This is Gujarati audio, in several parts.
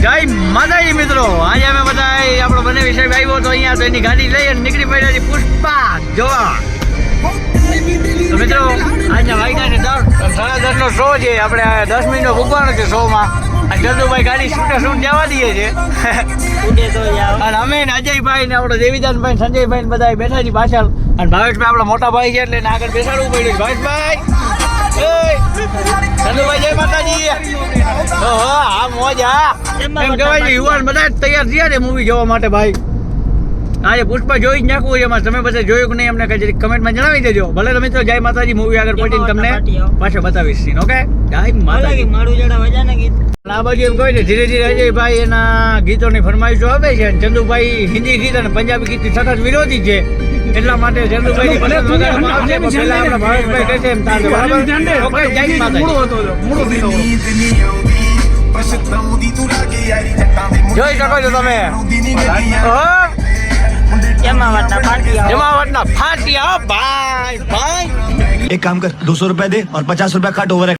જય માતાજી મિત્રો, આજે અમે બધા આપણો બંને વિષય આવ્યો તો અહીંયા તો એની ગાડી લઈ અને નીકળી પડ્યા પુષ્પા જોવા. તો મિત્રો આજના વાગ્યા છે 10:30 નો શો છે. આપણે 10 મિનિટનો ભૂગવાનો છે શોમાં. આ જદુભાઈ ગાડી શૂટ જવા દઈએ છે અને અમે ને અજયભાઈ ને આપણો દેવીદાનભાઈ સંજયભાઈ ને બધા બેઠા છીએ પાછળ. અને ભાવેશભાઈ આપણા મોટા ભાઈ છે એટલે એને આગળ બેસાડવું પડ્યું. ભાવેશભાઈ ચંદુભાઈ જય માતાજી. ઓહો આ મોજ. હા એમ કહેવાય છે યુવાન બધા તૈયાર થયા છે મૂવી જોવા માટે. ભાઈ આજે પુષ્પા જોઈ જ નાખવું છે એમાં. તમે બધા જોયું કે નહીં અમને કઈ કમેન્ટમાં જણાવી દેજો. ભલે તો મિત્રો જય માતાજી મૂવી આગળ પહોંચીને તમને પાછો બતાવીશ સીન. ઓકે જય માતાજી. આ બાજુ એમ કહે છે ધીરે ધીરે અજયભાઈ એના ગીતોની ફરમાઈશો આપે છે. ચંદુભાઈ હિન્દી ગીત અને પંજાબી ગીતની સખત વિરોધી છે. એટલા માટે ચંદુભાઈ ની પસંદ વગાડવામાં આવશે. પહેલા આપણા ભાવેશભાઈ કહે છે એમ તારે બરાબર. ઓકે જય માતાજી. જોઈ શકો છો તમે જમાવટના ફાટિયા ભાઈ ભાઈ. एक काम कर 200 रुपए दे और 50 रुपए काट ओवर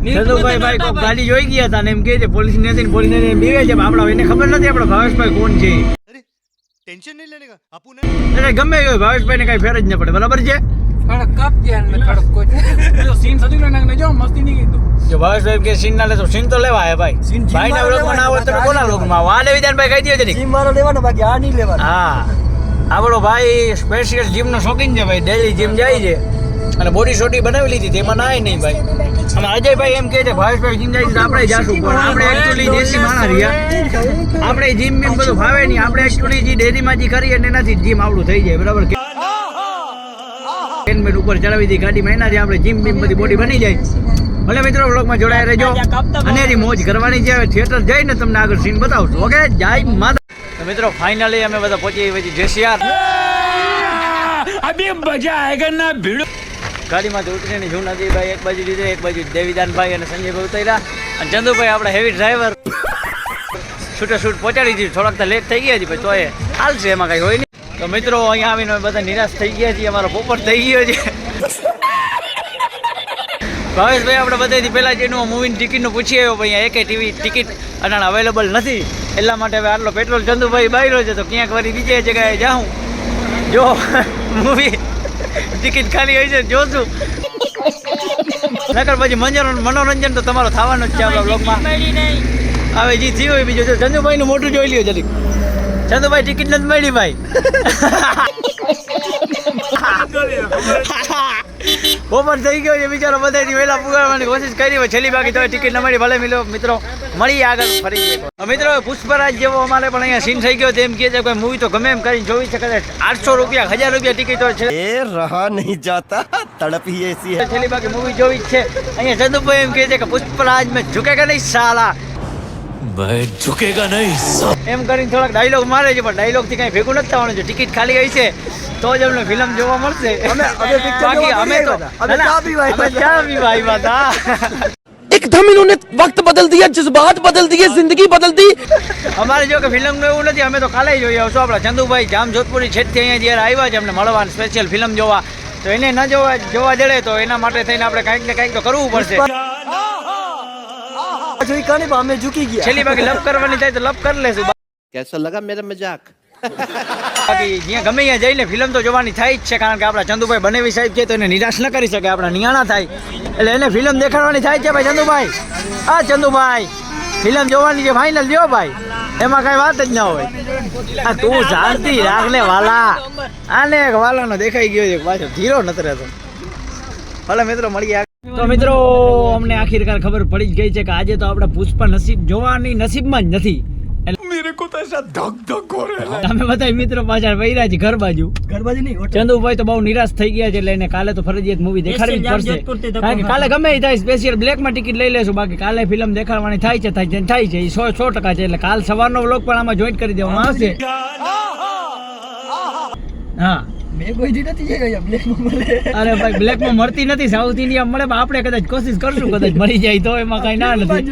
ચંદુભાઈ ભાઈ કોઈ ગાડી જોઈ ગયા હતા ને એમ કે છે પોલીસ નથી પોલીસ બીવે છે. આપણા એને ખબર નથી આપણા ભાવેશભાઈ કોણ છે. टेंशन नहीं लेने का आपू ने એટલે ગમે એ હોય ભાવેશભાઈ ને કઈ ફેર જ ન પડે. બરાબર છે. જો ભાવેશભાઈ કે સીન ના લે તો સીન તો લેવા હે ભાઈ. ભાઈ ના વ્લોગમાં ના હોય તો કોના વ્લોગમાં? વાલે વિધાનભાઈ કહી દો જરી. સીન મારો લેવાનો બાકી આ નહીં લેવાનો. હા આપણો ભાઈ સ્પેશિયલ જીમ નો શોખીન છે ભાઈ. ડેલી જીમ જાય છે અને બોડી શોટી બનાવી લીધી તેમાં નાય નહીં ભાઈ. અને અજયભાઈ એમ કહે છે ભાવેશભાઈ જીમ જાય તો આપણે જાશું પણ આપણે એકચ્યુઅલી દેશી માણા રહ્યા. આપણે જીમ બીમ બધું ભાવે નહીં. આપણે એકચ્યુઅલી જે ડેરીમાં જે કરીએ ને એનાથી જીમ આપણું થઈ જાય. બરાબર કેનમેટ ઉપર ચડાવી દી ગાડીમાં એનાથી આપણે જીમ બીમ બધી બોડી બની જાય. ભલે મિત્રો વ્લોગમાં જોડાયા રહેજો અને એની મોજ કરવાની છે. હવે થિયેટર જઈને તમને આગળ સીન બતાવશું. ઓકે જય માતા. તો મિત્રો ફાઇનલી અમે બધા પહોંચી પછી જેસીઆર. અભી મજા આયેગા ના ભીડ. ગાડીમાંથી ઉતરીને જૂનાજીભાઈ એક બાજુ દીધે, એક બાજુ દેવીદાનભાઈ અને સંજયભાઈ ઉતર્યા અને ચંદુભાઈ આપણા હેવી ડ્રાઈવર છૂટે છૂટ પહોંચાડી દીધું. થોડાક તો લેટ થઈ ગયા છે ભાઈ તો એ હાલશે એમાં કઈ હોય નહીં. તો મિત્રો અહીંયા આવીને બધા નિરાશ થઈ ગયા છીએ. અમારો પોપટ થઈ ગયો છે. ભાવેશભાઈ આપણે બધાથી પહેલાં જ એનું મૂવીની ટિકિટનું પૂછી આવ્યો ભાઈ અહીંયા એકે ટીવી ટિકિટ અટાણ અવેલેબલ નથી. એટલા માટે હવે આટલો પેટ્રોલ ચંદુભાઈ બાયરો છે તો ક્યાંક વળી બીજી જગ્યાએ જાઉં જો મૂવી ટિકિટ ખાલી હોય છે જોશું. નકર પછી મનોરંજન તો તમારો થવાનું જ છે આપણા બ્લોગમાં. હવે જે થયું હોય બીજું ચંદુભાઈનું મોટું જોઈ લ્યો જરી. ચંદુભાઈ ટિકિટ નથી મળી ભાઈ. પોપટ થઈ ગયો છે બિચારો. બધાથી વહેલા પુગાડવાની કોશિશ કરી હોય છેલ્લી બાકી તો ટિકિટ ન મળી. ભલે મિત્રો મળી આગળ ફરી મિત્રો પુષ્પરાજ જેવો અમારે પણ અહીંયા સીન થઈ ગયો. તેમ કહે છે કોઈ મૂવી તો ગમે એમ કરીને જોવી છે. કદાચ 800 રૂપિયા 1000 રૂપિયા ટિકિટ છે. रहा नहीं जाता तड़प ही ऐसी है. છેલ્લી બાકી મૂવી જોવી જ છે. અહીંયા ચંદુભાઈ એમ કહે છે કે પુષ્પરાજ મેં ઝુકેગા નહીં સાલા. मैं झुकेगा नहीं એમ કરીને થોડાક ડાયલોગ મારે છે પણ ડાયલોગ થી કઈ ભેગું નથી થવાનું છે. ટિકિટ ખાલી ગઈ છે તો જ અમને ફિલ્મ જોવા મળશે. બાકી અમે તો ચા પીવા આવ્યા હતા. एकदम इन्होंने वक्त बदल दिया, जज्बात बदल दिए, जिंदगी बदल दी. અમારે જો કે ફિલ્મનું એવું નથી. અમે તો કાલે જોઈ આવશું. આપણા ચંદુભાઈ જામ જોધપુરી છેટથી અહીંયા જ્યારે આવ્યા છે અમને મળવાનું સ્પેશિયલ ફિલ્મ જોવા. તો એને ન જોવા જડે તો એના માટે થઈને આપણે કંઈક ને કંઈક તો કરવું પડશે. અમે ઝૂકી ગયા. છેલ્લી બાકી લપ કરવાની થાય તો લપ કરી લેશું. कैसा लगा मेरा मजाक? બાકી જ્યાં ગમે ત્યાં જઈને ફિલ્મ તો જોવાની થાય જ છે. કારણ કે આપણા ચંદુભાઈ બનેવી સાહેબ છે તો એને નિરાશ ન કરી શકે. આપણા નિયાણા થાય એટલે એને ફિલ્મ દેખાડવાની થાય છે ભાઈ. ચંદુભાઈ હા ચંદુભાઈ ફિલ્મ જોવાની છે ફાઇનલ લ્યો ભાઈ. એમાં કઈ વાત જ ના હોય. આ તું શાંતિ રાખ ને વાલા. આને વાલાનો દેખાઈ ગયો છે પાછો ધીરો નથી રહેતો. ભલે મિત્રો મળીએ. તો મિત્રો અમને આખીરકાર ખબર પડી જ ગઈ છે કે આજે તો આપણે પુષ્પા જોવાની નસીબમાં જ નથી. मेरे को तो ऐसा धक धक हो रहा है. અમે બધા મિત્રો પાછળ વૈરા છે ઘર બાજુ. ચંદુભાઈ તો બહુ નિરાશ થઈ ગયા છે એટલે એને કાલે તો ફરજિયાત મૂવી દેખાડવી જ પડશે. કારણ કે કાલે ગમે એ થાય સ્પેશિયલ બ્લેકમાં ટિકિટ લઈ લેશું. બાકી કાલે ફિલ્મ દેખાડવાની થાય છે એ 100% છે. એટલે કાલ સવારનો વ્લોગ પણ આમાં જોઈન્ટ કરી દેવામાં આવશે. હા મેં કોઈ દી નથી જોઈ બ્લેકમાં મળે. અરે ભાઈ બ્લેકમાં મળતી નથી. સાઉથ ઇન્ડિયા મળે આપણે કદાચ કોશિશ કરશું કદાચ મળી જાય તો. એમાં કઈ ના નથી.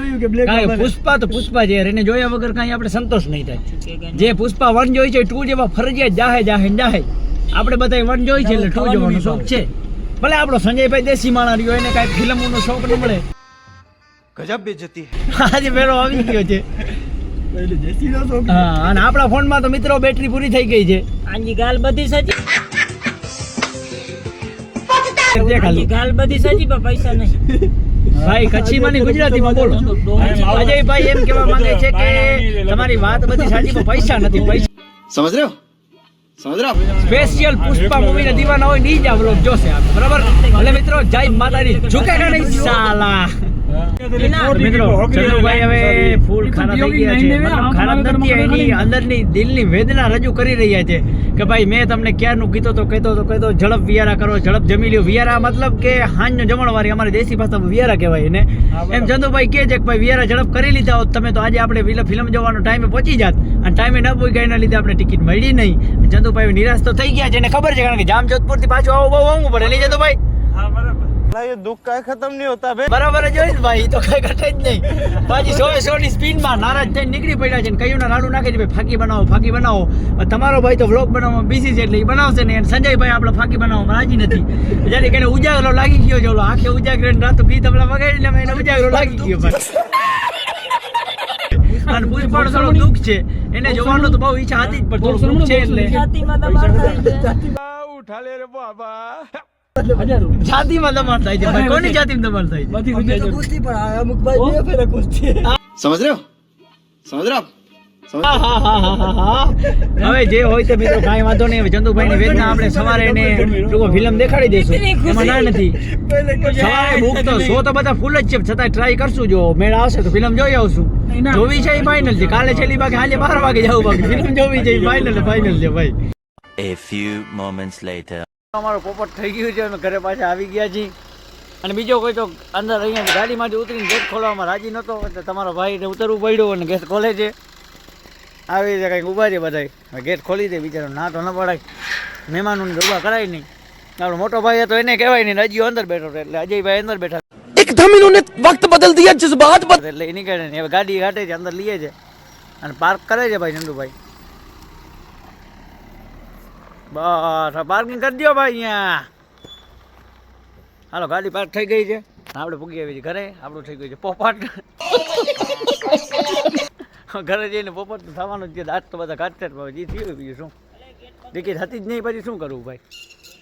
કારણ કે પુષ્પા તો પુષ્પા છે. એને જોયા વગર કઈ આપણે સંતોષ નહીં થાય. જે પુષ્પા 1 જોઈ છે 2 જેવા ફરજિયાત જાહે. આપણે બધા 1 જોઈ છે એટલે 2 જોવાનો શોખ છે. ભલે આપણો સંજયભાઈ દેશી માણા રહ્યો એને કઈ ફિલ્મોનો શોખ ન મળે. गजब बेइज्जती. આજે પેલો આવી ગયો છે હા અને આપણા ફોનમાં તો મિત્રો બેટરી પૂરી થઈ ગઈ છે. આની ગાલ બધી સજી દે ખાલી. ગાલ બધી સજી પણ પૈસા નહીં. ભાઈ કચ્છીમાં નહીં ગુજરાતીમાં બોલો. અજયભાઈ એમ કહેવા માંગે છે કે તમારી વાત બધી સાચી પણ પૈસા નથી. પૈસા समझ रहे हो समझ रहे हो સ્પેશિયલ પુષ્પા મૂવી ના દીવાના હોય ની જ આ વ્લોગ જોશે આપ, બરાબર. એટલે મિત્રો જય માતાજી, ઝુકેગા નહીં સાલા. મિત્રો ચંદુભાઈ હવે ફૂલ ખાના થઈ ગયા છે. મતલબ ખાના નથી, એની અંદરની દિલની વેદના રજૂ કરી રહ્યા છે કે ભાઈ મેં તમને ક્યારનું કીધો તો ઝડપ વિયારા કરો, ઝડપ જમી લ્યો. વિયારા મતલબ કે હાંજનો જમણવારી, અમારી દેશી ભાષામાં વિયારા કહેવાય એને. એમ ચંદુભાઈ કહે છે કે ભાઈ વિયારા ઝડપ કરી લીધા હોત તમે તો આજે આપણે ફિલ્મ જોવાનો ટાઈમે પહોંચી જાત, અને ટાઈમે ન પહોંચી ગયા એના લીધે આપણે ટિકિટ મળી નહીં. ચંદુભાઈ નિરાશ તો થઈ ગયા છે, એને ખબર છે કારણ કે જામજોધપુર થી પાછું આવવું પડે નહીં ચંદુભાઈ? ये दुख का खत्म नहीं होता बे બરાબર જ હોય ને ભાઈ, તો કઈ ઘટે જ નહીં. પાછી 100 ની સ્પીડ માં નારાજ થઈને નીકળી પડ્યા છે. કયું ના રાડું નાખે છે ભાઈ, ફાકી બનાવો. તમારો ભાઈ તો વ્લોગ બનાવવામાં બિઝી છે એટલે એ બનાવશે ને. સંજયભાઈ આપણે ફાકી બનાવવામાં રાજી નથી. જ્યારે કે એને ઉજાગરો લાગી ગયો છે, ઓલો આખે ઉજાગરો રાતો ગીત હમણાં વગાડી એટલે એને ઉજાગરો લાગી ગયો ભાઈ. અને પુષ્પાનો થોડો દુઃખ છે, એને જોવાનો તો બહુ ઈચ્છા હતી જ, પણ થોડું દુઃખ છે એટલે છાતીમાં દબાણ થાય છે. उठा ले रे बाबा જાતિમાં દબાણ થાય છે ભાઈ. કોની જાતિમાં દબાણ થાય છે? અમે તો કુસ્તી પણ આવે, અમુક ભાઈ બે ફેરે કુસ્તી. समझ रहे हो समझ रहे हो હવે જે હોય તે મિત્રો કાંઈ વાંધો નહીં. હવે ચંદુભાઈ ની વેદના આપણે સવારે એને ટૂંકો ફિલ્મ દેખાડી દઈશું, એમાં ના નથી. સવારે ભૂખ તો સો તો બધા ફૂલ જ છે, છતાં ટ્રાય કરશું. જો મેળ આવશે તો ફિલ્મ જોઈ આવશું. જોવી છે એ ફાઇનલ છે. કાલે છેલ્લી બાકી આજે 12 વાગે જવું, બાકી ફિલ્મ જોવી છે ફાઇનલ છે ભાઈ. A few moments later અમારો પોપટ થઈ ગયું છે, અમે ઘરે પાછા આવી ગયા છીએ. અને બીજો કોઈ તો અંદર અહીંયા ગાડીમાંથી ઉતરીને ગેટ ખોલવામાં રાજી નહોતો, એટલે તમારો ભાઈને ઉતરવું પડ્યું અને ગેટ ખોલે છે. આવી રીતે કંઈક ઊભા છે બધા, ગેટ ખોલી દે બિચારો, ના તો ન પડાય. મહેમાનોને ઊભા કરાય નહીં. આપણો મોટો ભાઈ હતો એને કહેવાય નહીં, અજય અંદર બેઠો હતો એટલે અજયભાઈ અંદર બેઠા एकदम इन्होंने वक्त बदल दिया, जज्बात बदल એટલે એ નીકળે નહીં. હવે ગાડી ઘાટે છે, અંદર લઈએ છે અને પાર્ક કરે છે ભાઈ ચંદુભાઈ. બસ પાર્કિંગ કરી દો ભાઈ અહીંયા. હાલો ગાડી પાર્ક થઈ ગઈ છે, આપણે પૂગી આવી ઘરે. આપણું થઈ ગયું છે પોપટ. ઘરે જઈને પોપટ તો થવાનું જ છે. દાંત તો બધા કાઢશે જ. જે થયું બીજું શું, ટિકિટ હતી જ નહીં, પછી શું કરવું ભાઈ.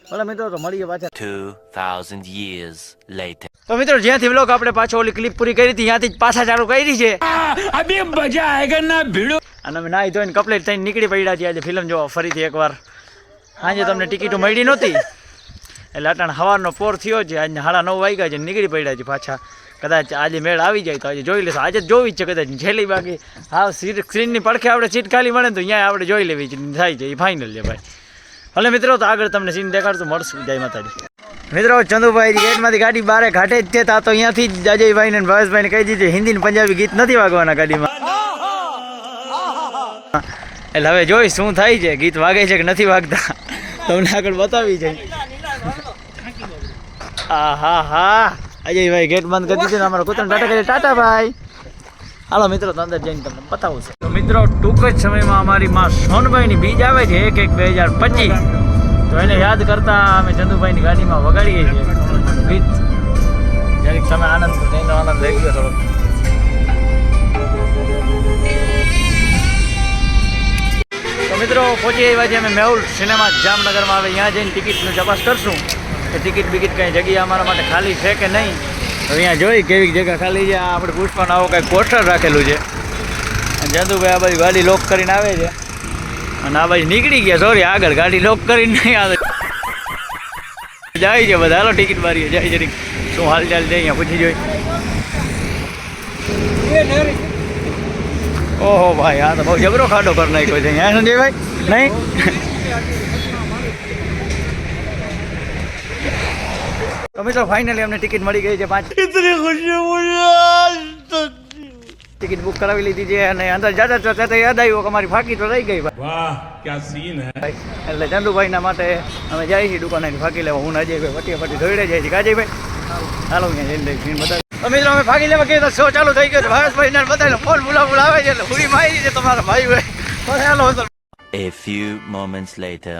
ભલે મિત્રો તો મળીએ પાછા 2000 years later તો મિત્રો જ્યાંથી વ્લોગ આપણે પાછો ઓલી ક્લિપ પૂરી કરી હતી ત્યાંથી જ પાછા ચાલુ કરી છે. अभी मजा आएगा ना भिड़ो અને અમે નાહી ધોઈને કમ્પ્લીટ થઈને નીકળી પડ્યા છીએ આજે ફિલ્મ જોવા ફરીથી એકવાર. સાંજે તમને ટિકિટો મળી નહોતી એટલે અટાણ સવારનો પોર થયો છે. આજે 9:30 વાગ્યા છે, નીકળી પડ્યા છે પાછા. કદાચ આજે મેળ આવી જાય તો આજે જોઈ લેશું. આજે જ જોવી જ છે કદાચ છેલ્લી, બાકી હા સ્ક્રીનની પડખે આપણે સીટ ખાલી મળે તો અહીંયા આપણે જોઈ લેવી છે, થાય છે એ ફાઇનલ છે ભાઈ. ભલે મિત્રો તો આગળ તમને સીન દેખાડતું મળશું. જય માતાજી. મિત્રો ચંદુભાઈ ગેટમાંથી ગાડી બારે ઘાટે જ છે, તો અહીંયાથી જ અજયભાઈ ને ભાવેશભાઈને કહી દીધું હિન્દી ને પંજાબી ગીત નથી વાગવાના ગાડીમાં. એટલે હવે જોઈ શું થાય છે, ગીત વાગે છે કે નથી વાગતા તમને આગળ બતાવી છે. હા અજયભાઈ ગેટ બંધ કરી દીધું ને અમારો કૂતરાને ટાટા કરી. ટાટા ભાઈ. હાલો મિત્રો તો અંદર જઈને તમને બતાવું છે. તો મિત્રો ટૂંક જ સમયમાં અમારી માં સોનભાઈની બીજ આવે છે 1/1/2025. તો એને યાદ કરતા અમે ચંદુભાઈની ગાડીમાં વગાડીએ છીએ ગીત. જરીક તમે આનંદ એનો આનંદ લઈ ગયો થોડો. તો મિત્રો પહોંચી આવ્યા છીએ અમે મેહુલ સિનેમા જામનગરમાં. આવે ત્યાં જઈને ટિકિટનું તપાસ કરશું કે ટિકિટ બિકિટ કંઈ જગ્યા અમારા માટે ખાલી છે કે નહીં. તો અહીંયા જોઈ કેવી જગ્યા ખાલી છે. આપણે પુષ્પાનો આવો કંઈક પોસ્ટર રાખેલું છે. અને ચંદુભાઈ આ બાજુ ગાડી લોક કરીને આવે છે અને આ બાજુ નીકળી ગયા. સોરી આગળ ગાડી લોક કરીને નહીં આવે, જાય છે બધા. હાલો ટિકિટ મારીએ જાય જરીક શું હાલચાલ છે અહીંયા પૂછી જોઈ. ઓહો ભાઈ આ તો બહુ જબરો ખાડો કરી નાખ્યો છે અહીંયા સંજયભાઈ. નહીં તો મિત્રો ફાઇનલી અમને ટિકિટ મળી ગઈ છે 5. ટિકિટ બુક કરાવી લીધી છે અને અંદર જતા જતા યાદ આવ્યું કે અમારી ફાકી તો રહી ગઈ ભાઈ. वाह क्या सीन है એટલે ચંદુભાઈના માટે અમે જઈએ છીએ દુકાને ફાકી લેવા. હું અજયભાઈ વટીએ ફટી દોડે જાય છે. કાજયભાઈ હાલો અહીંયા જઈને સીન બતાવી. તો મિત્રો અમે ફાકી લેવા ગયા તો શો ચાલુ થઈ ગયો. ભાવેશભાઈ ને બતાવીને ફોન બોલાવે છે એટલે પૂરી મારી છે તમારા ભાઈ ભાઈ. હાલો A few moments later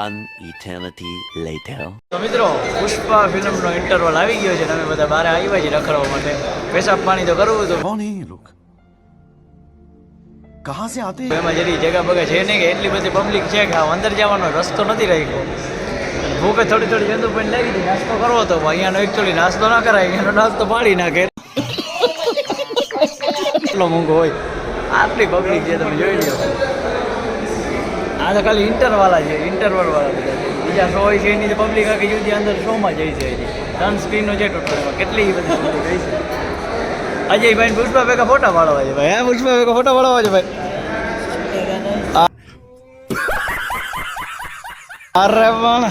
one eternity later. તો મિત્રો પુષ્પા ફિલ્મનો ઇન્ટરવલ આવી ગયો છે ને અમે બધા બહાર આવ્યા છીએ રખડવા માટે પેશાબ પાણી તો કરવું હતું कौन है ये लोग कहाँ से आते हैं એમાં જરી જગા બગા છે નહીં કે એટલી બધી પબ્લિક છે કે આ અંદર જવાનો રસ્તો નથી રાખ્યો ભૂખે થોડી થોડી જંતુ પણ લાગી હતી નાસ્તો કરવો હતો અહીંયાનો એકચ્યુઅલી નાસ્તો ના કરાય અહીંયાનો નાસ્તો પાડી નાખે એટલો મોંઘો હોય આટલી પબ્લિક છે તમે જોઈ લો આ તો ખાલી ઇન્ટરવાળા છે ઇન્ટરવલવાળા બધા છે બીજા શો હોય છે એની તો પબ્લિક આખી જુદી અંદર શોમાં જાય છે એની 3 સ્ક્રીનો છે ટોટલમાં કેટલી બધી પબ્લિક ગઈ છે અજયભાઈ પુષ્પા ભેગા ફોટા પાડવા છે ભાઈ હા પુષ્પા ભેગા ફોટા પાડવા છે ભાઈ અરે વાહ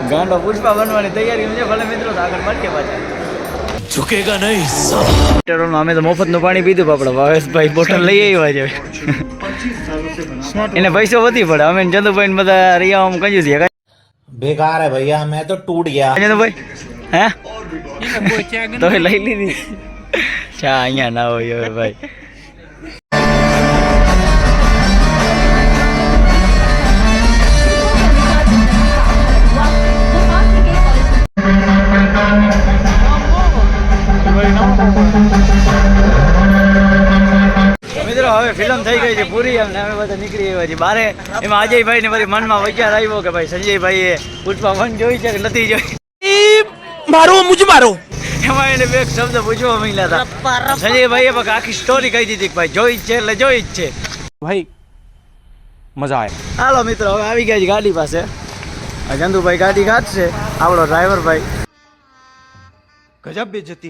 ગાંડો પુષ્પા બનવાની તૈયારી છે ભલે મિત્રો તો આગળ મળીએ પાછા झुकेगा नहीं પેટ્રોલમાં અમે તો મફતનું પાણી પીધું આપણે ભાવેશભાઈ બોટલ લઈ આવ્યા છે એને પૈસો વધી પડે અમે ચંદુભાઈ ને બધા રિયા આમ કંજુ છીએ बेकार है भैया मैं तो टूट गया ચંદુભાઈ હે તો લઈ લીધી ચા અહીંયા ના હોય હવે ભાઈ મિત્રો હવે ફિલ્મ થઈ ગઈ છે પૂરી અમને અમે બધા નીકળી આવ્યા છીએ બારે એમાં અજયભાઈ ને ફરી મનમાં વિચાર આવ્યો કે ભાઈ સંજયભાઈએ પુષ્પા 1 જોઈ છે કે નથી જોઈ मारो मुझे मारो એમાં એને બે શબ્દ પૂછવા માંગ્યા હતા સંજયભાઈએ પણ આખી સ્ટોરી કહી દીધી કે ભાઈ જોઈ જ છે એટલે જોઈ જ છે भाई मजा आया હાલો મિત્રો હવે આવી ગયા છે ગાડી પાસે આ ચંદુભાઈ ગાડી કાઢશે આપણો ડ્રાઈવર ભાઈ गजब बेइज्जती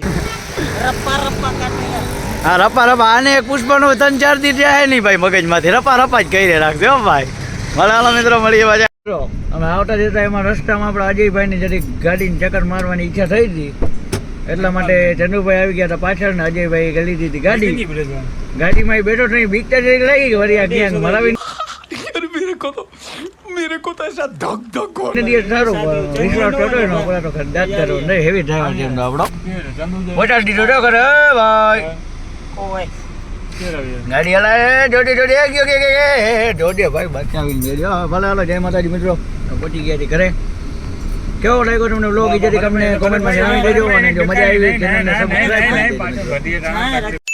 હા રપા રપા આને એક પુષ્પાનો 3-4 દી જાય નહીં ભાઈ મગજમાંથી રપા રપા જ કરી રાખજો હો ભાઈ હાલો મિત્રો મળીએ પાછા અમે આવતા જતા એમાં રસ્તામાં આપણે અજયભાઈની જરી ગાડીની ચક્કર મારવાની ઈચ્છા થઈ હતી એટલા માટે ચંદુભાઈ આવી ગયા હતા પાછળ ને અજયભાઈ ગલી દીધી ગાડી ગાડીમાં બેઠો નહીં બીક તો જરી લાગી કે વળી આ ગેંગ મરાવી मेरे को तो ऐसा धक धक हो દિવસ સારું વિશ્વાસ ટોટો એનો આપણા તો દાંત કરો નહીં હેવી ડ્રાઈવર છે એમનો આપણો બોટાદ દીધો તો કરે ભાઈ ગાડી હલાય જોડી જોડી ગયો કે જોડે ભાઈ બચાવીને મેળ્યો ભલે હાલો જય માતાજી મિત્રો પહોંચી ગયા છે ઘરે કેવો લાગ્યો તમને વ્લોગ ઈ જરી તમને કોમેન્ટમાં જણાવી દેજો અને જો મજા આવી ચેનલને સબસ્ક્રાઇબ કરી દેજો